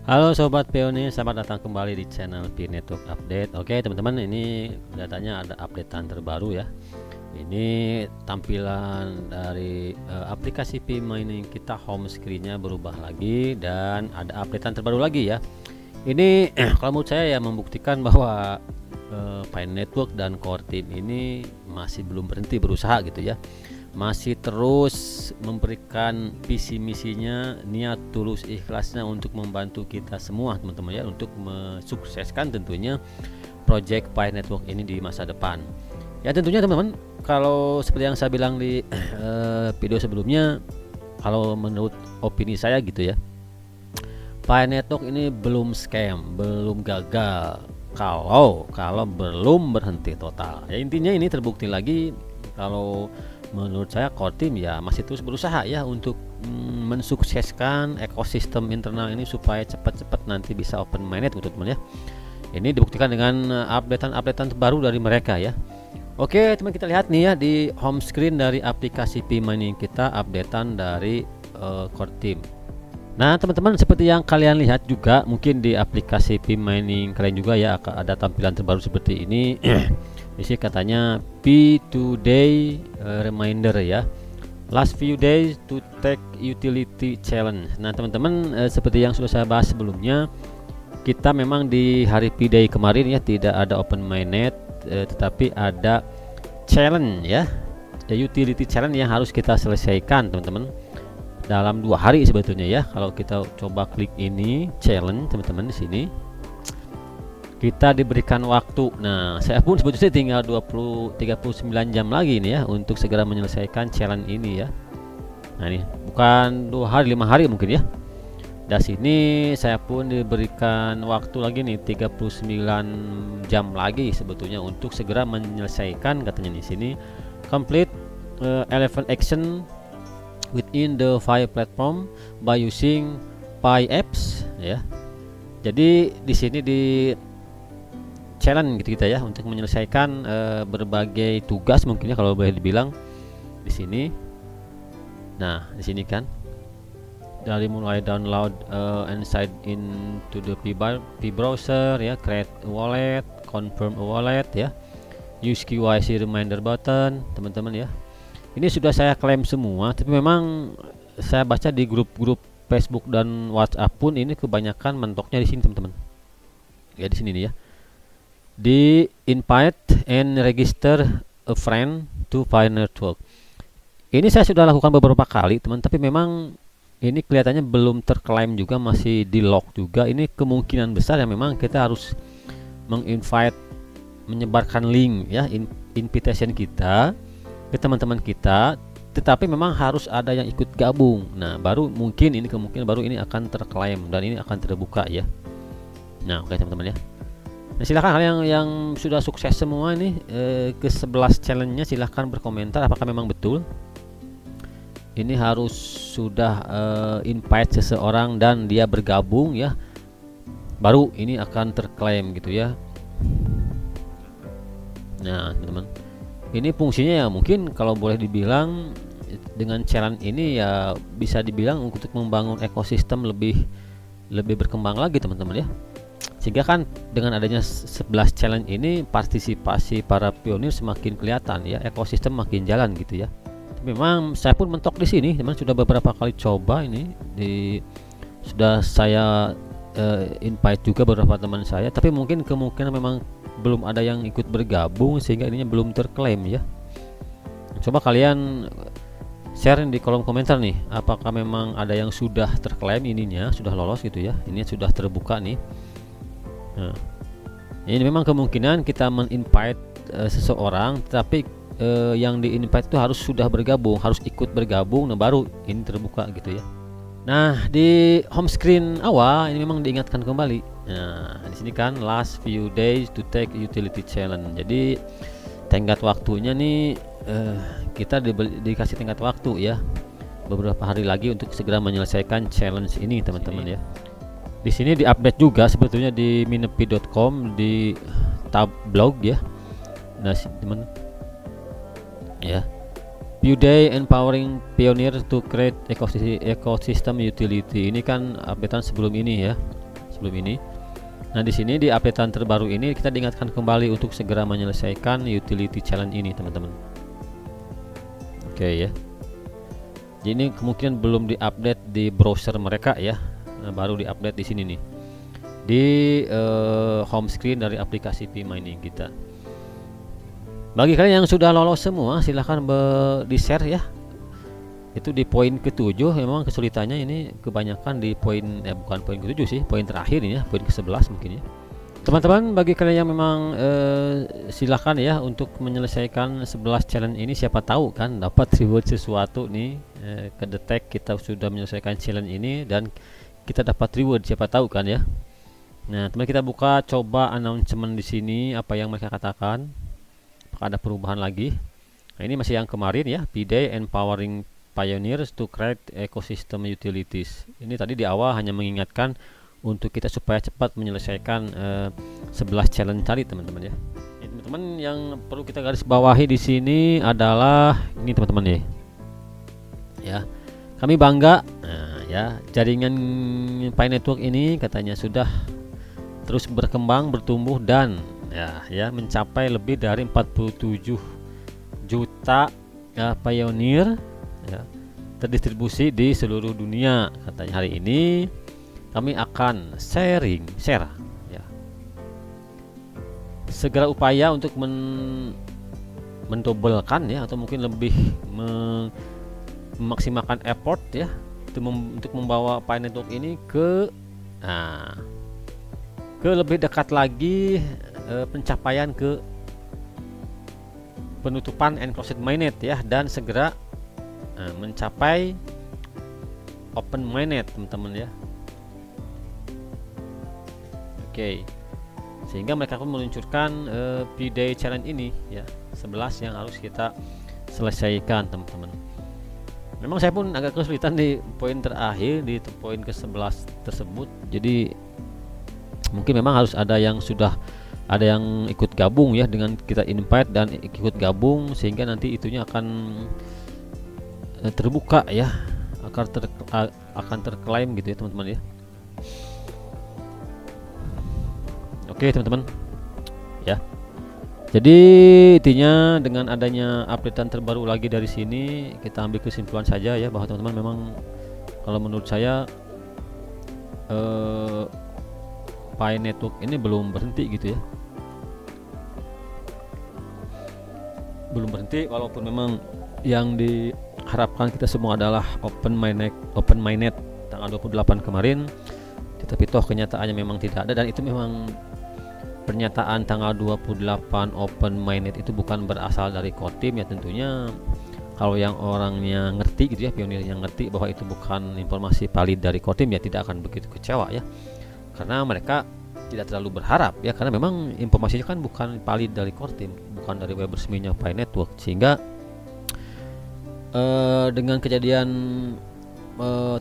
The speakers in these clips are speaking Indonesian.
Halo Sobat Pionir, selamat datang kembali di channel Pi Network Update. Oke teman-teman, ini datanya ada updatean terbaru ya. Ini tampilan dari aplikasi Pi Mining kita, home screen-nya berubah lagi dan ada updatean terbaru lagi ya. Ini kalau menurut saya ya membuktikan bahwa Pi Network dan core team ini masih belum berhenti berusaha gitu ya. Masih terus memberikan visi misinya, niat tulus ikhlasnya untuk membantu kita semua teman-teman ya, untuk mensukseskan tentunya project Pi Network ini di masa depan. Ya tentunya teman-teman, kalau seperti yang saya bilang di video sebelumnya, kalau menurut opini saya gitu ya, Pi Network ini belum scam, belum gagal kalau belum berhenti total. Ya intinya ini terbukti lagi kalau menurut saya core team ya masih terus berusaha ya untuk mensukseskan ekosistem internal ini supaya cepat-cepat nanti bisa open mainnet teman-teman ya. Ini dibuktikan dengan updatean terbaru dari mereka ya. Oke teman, kita lihat nih ya di home screen dari aplikasi Pi Mining kita, updatean dari core team. Nah teman-teman, seperti yang kalian lihat juga mungkin di aplikasi Pi Mining kalian juga ya, ada tampilan terbaru seperti ini. Di sini katanya Pi Today reminder ya, last few days to take utility challenge. Nah teman-teman, seperti yang sudah saya bahas sebelumnya, kita memang di hari Pi Day kemarin ya tidak ada open mainnet, tetapi ada challenge ya, utility challenge yang harus kita selesaikan teman-teman dalam 2 hari sebetulnya ya. Kalau kita coba klik ini challenge teman-teman, di sini kita diberikan waktu. Nah saya pun sebetulnya tinggal 39 jam lagi nih ya untuk segera menyelesaikan challenge ini ya. Nah ini bukan 2 hari, 5 hari mungkin ya. Dan sini saya pun diberikan waktu lagi nih 39 jam lagi sebetulnya untuk segera menyelesaikan, katanya di sini complete 11 action within the Pi platform by using Pi apps ya. Jadi di sini di challenge gitu kita ya untuk menyelesaikan berbagai tugas mungkin ya kalau boleh dibilang di sini. Nah di sini kan dari mulai download and sign into the Pi browser ya, create a wallet, confirm a wallet ya, use KYC reminder button teman-teman ya. Ini sudah saya klaim semua, tapi memang saya baca di grup-grup Facebook dan WhatsApp pun ini kebanyakan mentoknya di sini teman-teman. Ya di sini nih ya. Di invite and register a friend to Pi Network. Ini saya sudah lakukan beberapa kali teman, tapi memang ini kelihatannya belum terklaim juga, masih di lock juga. Ini kemungkinan besar ya memang kita harus menginvite, menyebarkan link ya, invitation kita ke teman-teman kita, tetapi memang harus ada yang ikut gabung. Nah baru mungkin ini kemungkinan baru ini akan terklaim dan ini akan terbuka ya. Nah oke teman-teman ya. Nah silahkan kalian yang sudah sukses semua ini ke 11 challenge-nya, silahkan berkomentar apakah memang betul ini harus sudah invite seseorang dan dia bergabung ya, baru ini akan terklaim gitu ya. Nah teman-teman, ini fungsinya ya mungkin kalau boleh dibilang dengan challenge ini ya bisa dibilang untuk membangun ekosistem lebih berkembang lagi teman-teman ya. Sehingga kan dengan adanya 11 challenge ini partisipasi para pionir semakin kelihatan ya, ekosistem makin jalan gitu ya. Memang saya pun mentok di sini, memang sudah beberapa kali coba ini, sudah saya invite juga beberapa teman saya, tapi mungkin kemungkinan memang belum ada yang ikut bergabung sehingga ininya belum terklaim ya. Coba kalian share di kolom komentar nih, apakah memang ada yang sudah terklaim ininya, sudah lolos gitu ya, ini sudah terbuka nih. Nah, ini memang kemungkinan kita men-invite seseorang, tapi yang di-invite itu harus sudah bergabung, harus ikut bergabung, nah baru ini terbuka gitu ya. Nah di home screen awal ini memang diingatkan kembali. Nah di sini kan last few days to take utility challenge. Jadi tenggat waktunya nih kita dikasih tenggat waktu ya, beberapa hari lagi untuk segera menyelesaikan challenge ini teman-teman ya. Di sini diupdate juga sebetulnya di minepi.com di tab blog ya. Nah teman ya, Few Day Empowering Pioneer to Create Ecosystem Utility, ini kan updatean sebelum ini ya. sebelum ini. Nah, di sini di updatean terbaru ini kita diingatkan kembali untuk segera menyelesaikan utility challenge ini, teman-teman. Oke ya. Jadi ini kemungkinan belum diupdate di browser mereka ya. Nah, baru diupdate di sini nih. Di home screen dari aplikasi P-Mining kita. Bagi kalian yang sudah lolos semua, silahkan di-share ya. Itu di poin ke-7. Memang kesulitannya ini kebanyakan di poin bukan poin ke-7 sih, poin terakhir ini ya, poin ke-11 mungkin ya. Teman-teman, bagi kalian yang memang silahkan ya untuk menyelesaikan 11 challenge ini, siapa tahu kan dapat reward sesuatu nih, kedetek kita sudah menyelesaikan challenge ini dan kita dapat reward, siapa tahu kan ya. Nah, teman, kita buka coba announcement di sini apa yang mereka katakan. Apakah ada perubahan lagi? Nah, ini masih yang kemarin ya, P-Day Empowering Pioneers to Create Ecosystem Utilities. Ini tadi di awal hanya mengingatkan untuk kita supaya cepat menyelesaikan 11 challenge tadi, teman-teman ya. Ini, teman-teman, yang perlu kita garis bawahi di sini adalah ini, teman-teman ya. Ya, kami bangga ya, jaringan Pi Network ini katanya sudah terus berkembang, bertumbuh dan ya mencapai lebih dari 47 juta pioneer ya, terdistribusi di seluruh dunia. Katanya hari ini kami akan share ya, segera upaya untuk mendobelkan ya, atau mungkin lebih memaksimalkan effort ya untuk membawa Pi Network ini ke lebih dekat lagi pencapaian ke penutupan enclosed mainnet ya, dan segera mencapai open mainnet, teman-teman ya. Oke, sehingga mereka pun meluncurkan P-Day challenge ini ya, 11 yang harus kita selesaikan, teman-teman. Memang saya pun agak kesulitan di poin terakhir, di poin ke-11 tersebut. Jadi mungkin memang harus ada yang ikut gabung ya, dengan kita invite dan ikut gabung, sehingga nanti itunya akan terbuka ya, akan terklaim gitu ya, teman-teman ya. Oke, teman-teman ya. Jadi intinya dengan adanya updatean terbaru lagi dari sini, kita ambil kesimpulan saja ya, bahwa teman-teman memang kalau menurut saya Pi Network ini belum berhenti gitu ya. Belum berhenti, walaupun memang yang diharapkan kita semua adalah open mainnet tanggal 28 kemarin, tetapi toh kenyataannya memang tidak ada. Dan itu memang pernyataan tanggal 28 open mainnet itu bukan berasal dari core team ya, tentunya kalau yang orangnya ngerti gitu ya, pionir yang ngerti bahwa itu bukan informasi valid dari core team ya, tidak akan begitu kecewa ya, karena mereka tidak terlalu berharap ya, karena memang informasinya kan bukan valid dari core team, bukan dari web resminya Pi Network. Sehingga dengan kejadian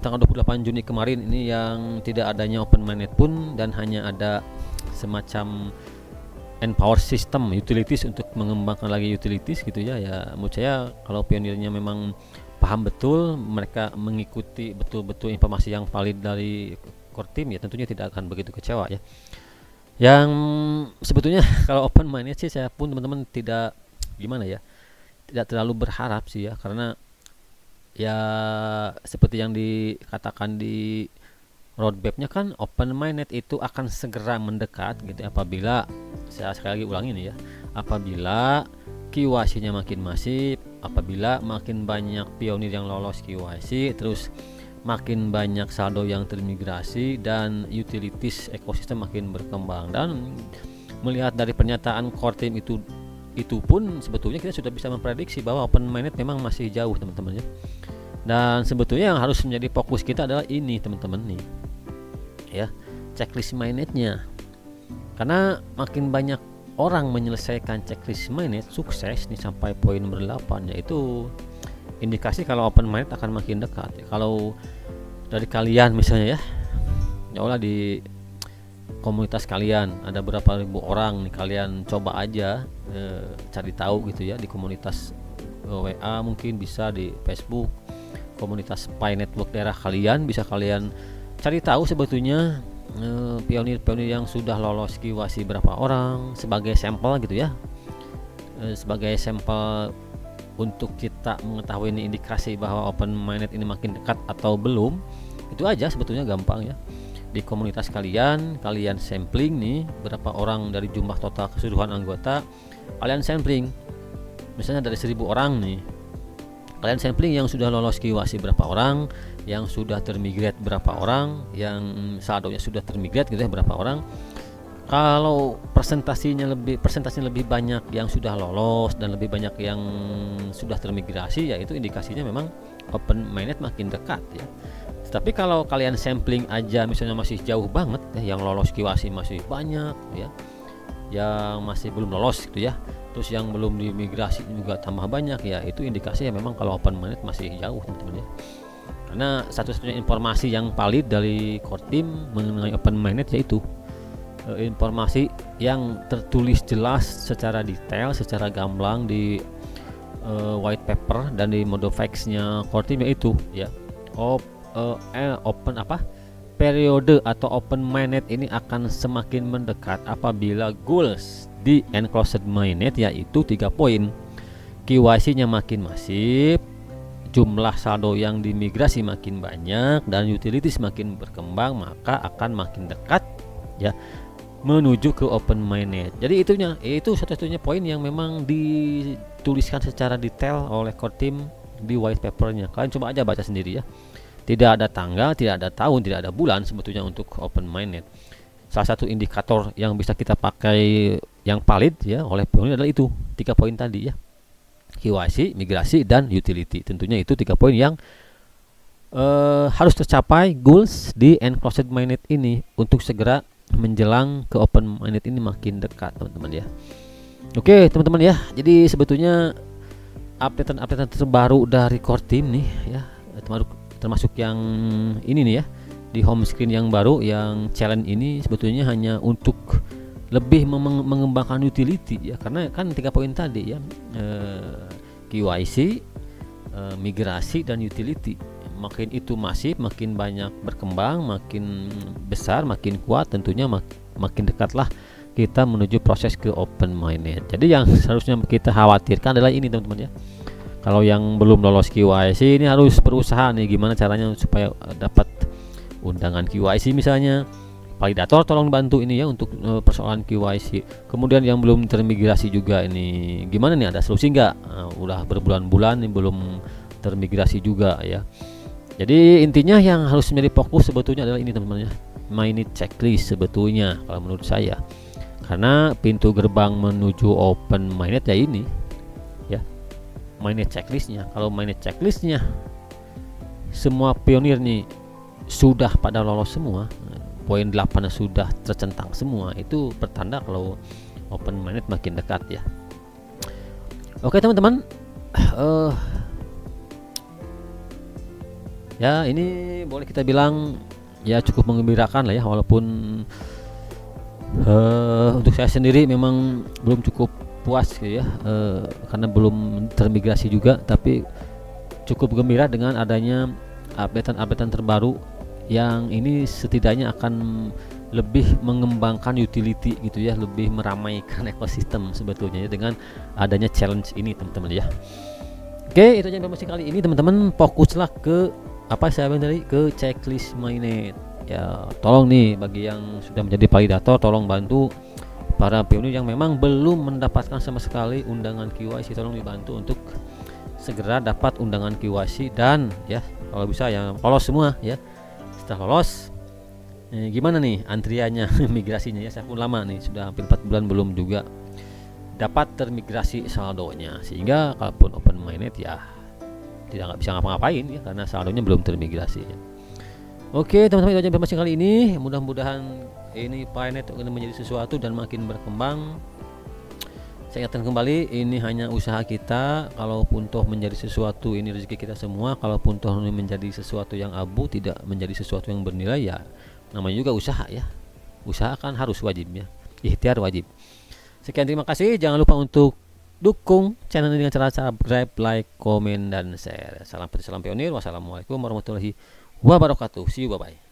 tanggal 28 Juni kemarin ini yang tidak adanya open mainnet pun, dan hanya ada semacam empower system utilities untuk mengembangkan lagi utilities gitu ya. Ya menurut saya kalau pionirnya memang paham betul, mereka mengikuti betul-betul informasi yang valid dari core team ya, tentunya tidak akan begitu kecewa ya. Yang sebetulnya kalau open mainnet sih saya pun, teman-teman, tidak gimana ya, tidak terlalu berharap sih ya, karena ya seperti yang dikatakan di roadmapnya kan, open mainnet itu akan segera mendekat gitu apabila, saya sekali lagi ulangi nih ya, apabila KYC-nya makin masif, apabila makin banyak pionir yang lolos KYC, terus makin banyak saldo yang termigrasi, dan utilities ekosistem makin berkembang. Dan melihat dari pernyataan core team itu pun sebetulnya kita sudah bisa memprediksi bahwa open mainnet memang masih jauh, teman-teman ya. Dan sebetulnya yang harus menjadi fokus kita adalah ini, teman-teman nih ya, checklist mainnetnya, karena makin banyak orang menyelesaikan checklist mainnet sukses nih sampai poin nomor 8, yaitu indikasi kalau open mainnet akan makin dekat ya. Kalau dari kalian misalnya ya olah di komunitas kalian ada berapa ribu orang nih, kalian coba aja cari tahu gitu ya di komunitas WA, mungkin bisa di Facebook komunitas Pi Network daerah kalian, bisa kalian cari tahu sebetulnya pionir-pionir yang sudah lolos KYC berapa orang sebagai sampel gitu ya, sebagai sampel untuk kita mengetahui ini indikasi bahwa open mainnet ini makin dekat atau belum. Itu aja sebetulnya, gampang ya. Di komunitas kalian sampling nih berapa orang dari jumlah total keseluruhan anggota, kalian sampling misalnya dari 1000 orang nih, kalian sampling yang sudah lolos KYC berapa orang, yang sudah termigrate berapa orang, yang saldonya sudah termigrate gitu ya berapa orang. Kalau presentasinya lebih banyak yang sudah lolos dan lebih banyak yang sudah termigrasi, ya itu indikasinya memang open mainnet makin dekat ya. Tapi kalau kalian sampling aja misalnya masih jauh banget ya, yang lolos KYC masih banyak ya, yang masih belum lolos gitu ya, terus yang belum dimigrasi juga tambah banyak, ya itu indikasinya memang kalau open mainnet masih jauh teman-teman ya. Karena satu-satunya informasi yang valid dari core team mengenai open mainnet yaitu informasi yang tertulis jelas secara detail, secara gamblang di white paper dan di mode facts-nya core team, yaitu ya open periode atau open mainnet ini akan semakin mendekat apabila goals di enclosed mainnet yaitu 3 poin. KYC-nya makin masif, jumlah saldo yang dimigrasi makin banyak, dan utilities makin berkembang, maka akan makin dekat ya menuju ke open mainnet. Jadi itu satu-satunya poin yang memang dituliskan secara detail oleh core team di white papernya. Kalian coba aja baca sendiri ya. Tidak ada tanggal, tidak ada tahun, tidak ada bulan sebetulnya untuk open mainnet. Salah satu indikator yang bisa kita pakai yang valid ya oleh pionir adalah itu 3 poin tadi ya. KYC, migrasi, dan utility. Tentunya itu 3 poin yang harus tercapai goals di enclosed mainnet ini untuk segera menjelang ke open mainnet ini makin dekat teman-teman ya. Oke teman-teman ya, jadi sebetulnya updatean terbaru dari core team nih ya, termasuk yang ini nih ya, di home screen yang baru yang challenge ini sebetulnya hanya untuk lebih mengembangkan utility ya, karena kan 3 poin tadi ya, KYC, migrasi, dan utility. Makin itu masif, makin banyak berkembang, makin besar, makin kuat, tentunya makin dekatlah kita menuju proses ke open mainnet. Jadi yang seharusnya kita khawatirkan adalah ini teman-teman ya. Kalau yang belum lolos KYC ini harus berusaha nih gimana caranya supaya dapat undangan KYC misalnya. Validator tolong bantu ini ya untuk persoalan KYC. Kemudian yang belum termigrasi juga ini gimana nih, ada solusi nggak? Udah berbulan-bulan nih belum termigrasi juga ya. Jadi intinya yang harus menjadi fokus sebetulnya adalah ini teman-teman ya, mainnet checklist sebetulnya kalau menurut saya, karena pintu gerbang menuju open mainnet ya ini ya, mainnet checklistnya. Kalau mainnet checklistnya semua pionir nih sudah pada lolos semua, poin 8 sudah tercentang semua, itu pertanda kalau open mainnet makin dekat ya. Oke teman-teman, ya ini boleh kita bilang ya cukup menggembirakan lah ya, walaupun untuk saya sendiri memang belum cukup puas gitu ya, karena belum termigrasi juga, tapi cukup gembira dengan adanya updatean terbaru yang ini setidaknya akan lebih mengembangkan utility gitu ya, lebih meramaikan ekosistem sebetulnya ya, dengan adanya challenge ini teman-teman ya. Oke, itu aja informasi kali ini teman-teman. Fokuslah ke apa saya bilang tadi, ke checklist mainnet ya. Tolong nih bagi yang sudah menjadi validator, tolong bantu para pionir yang memang belum mendapatkan sama sekali undangan KYC, tolong dibantu untuk segera dapat undangan KYC, dan ya kalau bisa yang lolos semua ya. Setelah lolos gimana nih antriannya migrasinya ya, saya pun lama nih, sudah hampir 4 bulan belum juga dapat termigrasi saldonya, sehingga kalaupun open mainnet ya tidak bisa ngapa-ngapain ya, karena saldonya belum termigrasi ya. Oke teman-teman, itu aja informasi kali ini. Mudah-mudahan ini mainnet akan menjadi sesuatu dan makin berkembang. Saya ingatkan kembali, ini hanya usaha kita. Kalaupun toh menjadi sesuatu, ini rezeki kita semua. Kalaupun toh ini menjadi sesuatu yang abu, tidak menjadi sesuatu yang bernilai, ya namanya juga usaha ya. Usaha kan harus wajib ya, ikhtiar wajib. Sekian, terima kasih. Jangan lupa untuk dukung channel ini dengan cara subscribe, like, komen, dan share. Salam pionir. Wassalamualaikum warahmatullahi wabarakatuh. See you, bye bye.